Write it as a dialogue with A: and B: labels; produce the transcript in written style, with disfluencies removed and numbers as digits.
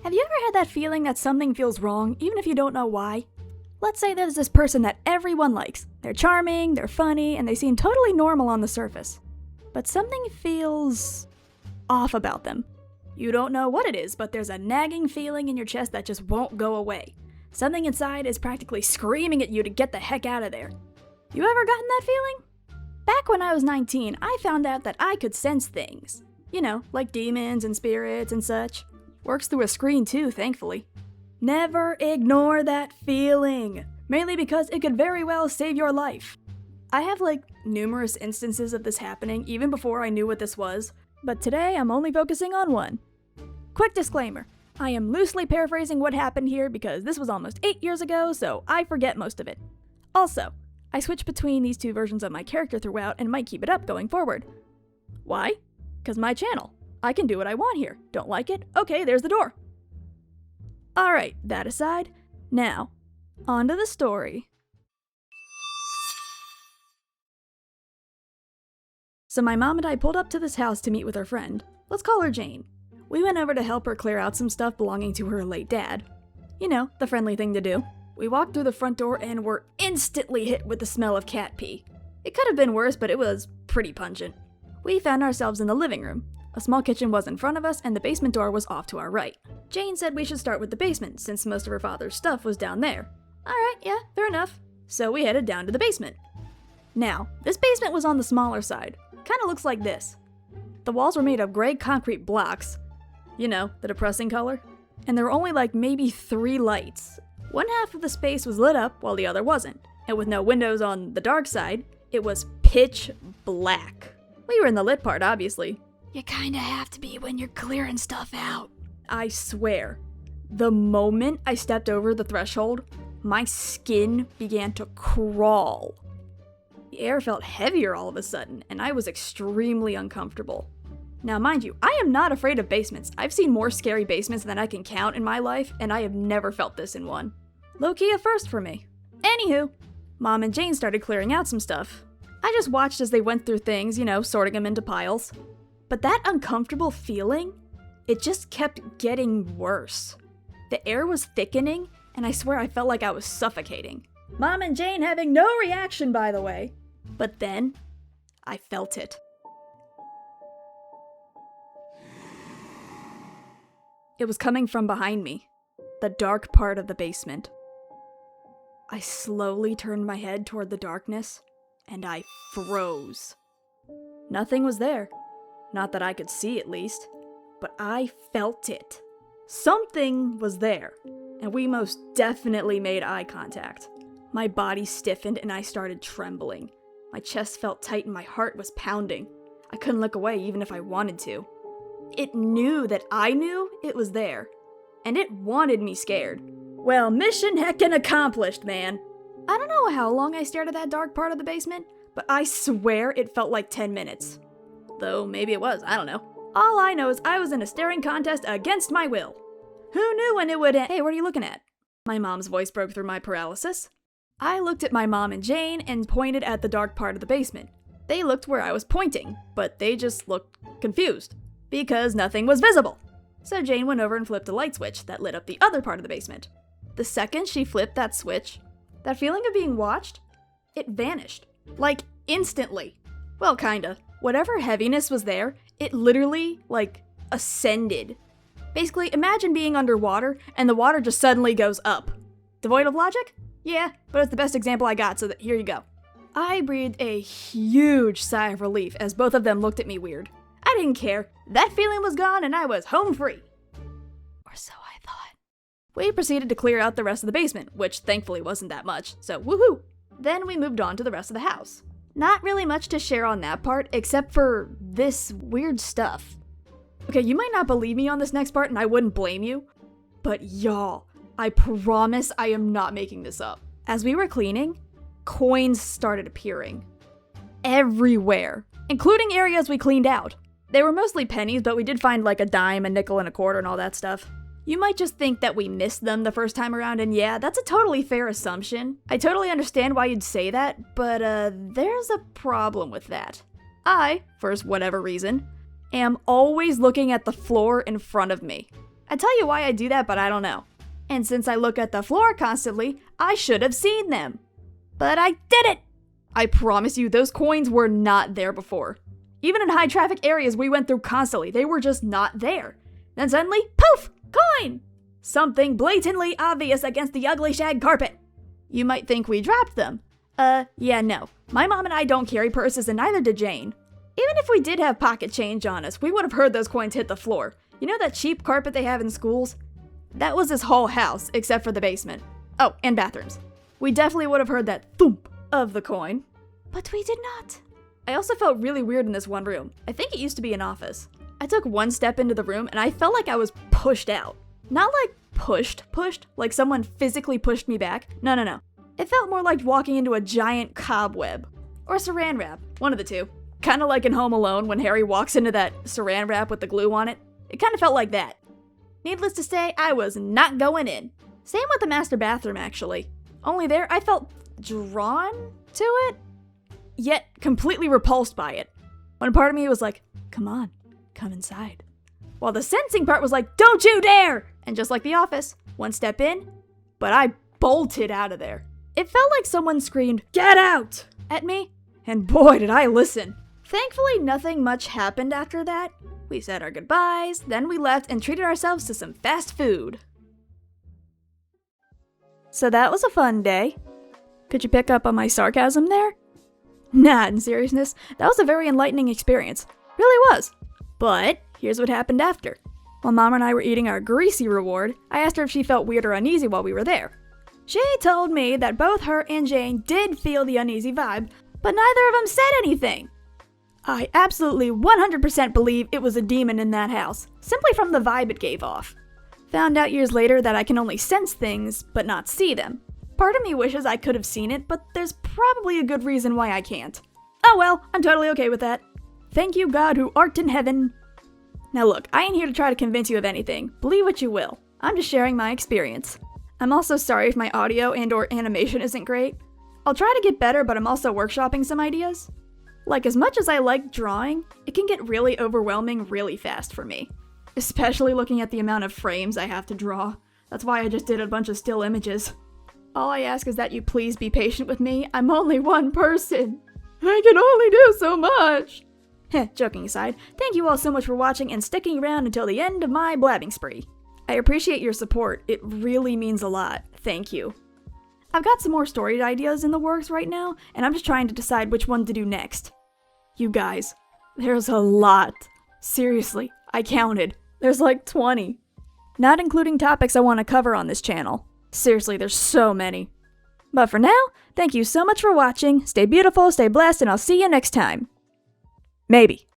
A: Have you ever had that feeling that something feels wrong, even if you don't know why? Let's say there's this person that everyone likes. They're charming, they're funny, and they seem totally normal on the surface. But something feels off about them. You don't know what it is, but there's a nagging feeling in your chest that just won't go away. Something inside is practically screaming at you to get the heck out of there. You ever gotten that feeling? Back when I was 19, I found out that I could sense things. You know, like demons and spirits and such. Works through a screen too, thankfully. Never ignore that feeling, mainly because it could very well save your life. I have numerous instances of this happening even before I knew what this was, but today I'm only focusing on one. Quick disclaimer, I am loosely paraphrasing what happened here because this was almost 8 years ago, so I forget most of it. Also, I switch between these two versions of my character throughout and might keep it up going forward. Why? Because my channel. I can do what I want here. Don't like it? Okay, there's the door. Alright, that aside, now, on to the story. So my mom and I pulled up to this house to meet with our friend. Let's call her Jane. We went over to help her clear out some stuff belonging to her late dad. You know, the friendly thing to do. We walked through the front door and were instantly hit with the smell of cat pee. It could have been worse, but it was pretty pungent. We found ourselves in the living room. A small kitchen was in front of us and the basement door was off to our right. Jane said we should start with the basement since most of her father's stuff was down there. Alright, yeah, fair enough. So we headed down to the basement. Now, this basement was on the smaller side. Kinda looks like this. The walls were made of gray concrete blocks. You know, the depressing color. And there were only maybe 3 lights. One half of the space was lit up while the other wasn't. And with no windows on the dark side, it was pitch black. We were in the lit part, obviously. You kinda have to be when you're clearing stuff out. I swear, the moment I stepped over the threshold, my skin began to crawl. The air felt heavier all of a sudden, and I was extremely uncomfortable. Now mind you, I am not afraid of basements. I've seen more scary basements than I can count in my life, and I have never felt this in one. Low-key a first for me. Anywho, Mom and Jane started clearing out some stuff. I just watched as they went through things, you know, sorting them into piles. But that uncomfortable feeling, it just kept getting worse. The air was thickening, and I swear I felt like I was suffocating. Mom and Jane having no reaction, by the way. But then, I felt it. It was coming from behind me, the dark part of the basement. I slowly turned my head toward the darkness, and I froze. Nothing was there. Not that I could see, at least, but I felt it. Something was there, and we most definitely made eye contact. My body stiffened and I started trembling. My chest felt tight and my heart was pounding. I couldn't look away even if I wanted to. It knew that I knew it was there, and it wanted me scared. Well, mission heckin' accomplished, man. I don't know how long I stared at that dark part of the basement, but I swear it felt like 10 minutes. Though maybe it was, I don't know. All I know is I was in a staring contest against my will. Who knew when it would end? Hey, what are you looking at? My mom's voice broke through my paralysis. I looked at my mom and Jane and pointed at the dark part of the basement. They looked where I was pointing, but they just looked confused, because nothing was visible. So Jane went over and flipped a light switch that lit up the other part of the basement. The second she flipped that switch, that feeling of being watched, it vanished. Instantly. Well, kinda. Whatever heaviness was there, it literally, ascended. Basically, imagine being underwater, and the water just suddenly goes up. Devoid of logic? Yeah, but it's the best example I got, so here you go. I breathed a huge sigh of relief as both of them looked at me weird. I didn't care. That feeling was gone, and I was home free. Or so I thought. We proceeded to clear out the rest of the basement, which thankfully wasn't that much, so woohoo! Then we moved on to the rest of the house. Not really much to share on that part, except for this weird stuff. Okay, you might not believe me on this next part, and I wouldn't blame you, but y'all, I promise I am not making this up. As we were cleaning, coins started appearing. Everywhere, including areas we cleaned out. They were mostly pennies, but we did find a dime, a nickel, and a quarter, and all that stuff. You might just think that we missed them the first time around, and yeah, that's a totally fair assumption. I totally understand why you'd say that, but there's a problem with that. I, for whatever reason, am always looking at the floor in front of me. I tell you why I do that, but I don't know. And since I look at the floor constantly, I should have seen them. But I didn't! I promise you, those coins were not there before. Even in high traffic areas we went through constantly, they were just not there. Then suddenly, poof! Coin! Something blatantly obvious against the ugly shag carpet. You might think we dropped them. Yeah, no. My mom and I don't carry purses and neither did Jane. Even if we did have pocket change on us, we would have heard those coins hit the floor. You know that cheap carpet they have in schools? That was this whole house, except for the basement. Oh, and bathrooms. We definitely would have heard that thump of the coin. But we did not. I also felt really weird in this one room. I think it used to be an office. I took one step into the room and I felt like I was pushed out. Not like pushed, like someone physically pushed me back. No. It felt more like walking into a giant cobweb. Or saran wrap, one of the two. Kinda like in Home Alone when Harry walks into that saran wrap with the glue on it. It kinda felt like that. Needless to say, I was not going in. Same with the master bathroom, actually. Only there, I felt drawn to it, yet completely repulsed by it. One part of me was like, come on, come inside. While the sensing part was like, don't you dare! And just like The Office, one step in, but I bolted out of there. It felt like someone screamed, get out! At me, and boy did I listen. Thankfully, nothing much happened after that. We said our goodbyes, then we left and treated ourselves to some fast food. So that was a fun day. Could you pick up on my sarcasm there? Nah, in seriousness, that was a very enlightening experience. Really was. But here's what happened after. While Mom and I were eating our greasy reward, I asked her if she felt weird or uneasy while we were there. She told me that both her and Jane did feel the uneasy vibe, but neither of them said anything. I absolutely 100% believe it was a demon in that house, simply from the vibe it gave off. Found out years later that I can only sense things, but not see them. Part of me wishes I could have seen it, but there's probably a good reason why I can't. Oh well, I'm totally okay with that. Thank you, God who art in heaven. Now look, I ain't here to try to convince you of anything. Believe what you will. I'm just sharing my experience. I'm also sorry if my audio and or animation isn't great. I'll try to get better, but I'm also workshopping some ideas. Like, as much as I like drawing, it can get really overwhelming really fast for me. Especially looking at the amount of frames I have to draw. That's why I just did a bunch of still images. All I ask is that you please be patient with me. I'm only one person. I can only do so much. Joking aside, thank you all so much for watching and sticking around until the end of my blabbing spree. I appreciate your support. It really means a lot. Thank you. I've got some more story ideas in the works right now, and I'm just trying to decide which one to do next. You guys, there's a lot. Seriously, I counted. There's like 20. Not including topics I want to cover on this channel. Seriously, there's so many. But for now, thank you so much for watching. Stay beautiful, stay blessed, and I'll see you next time. Maybe.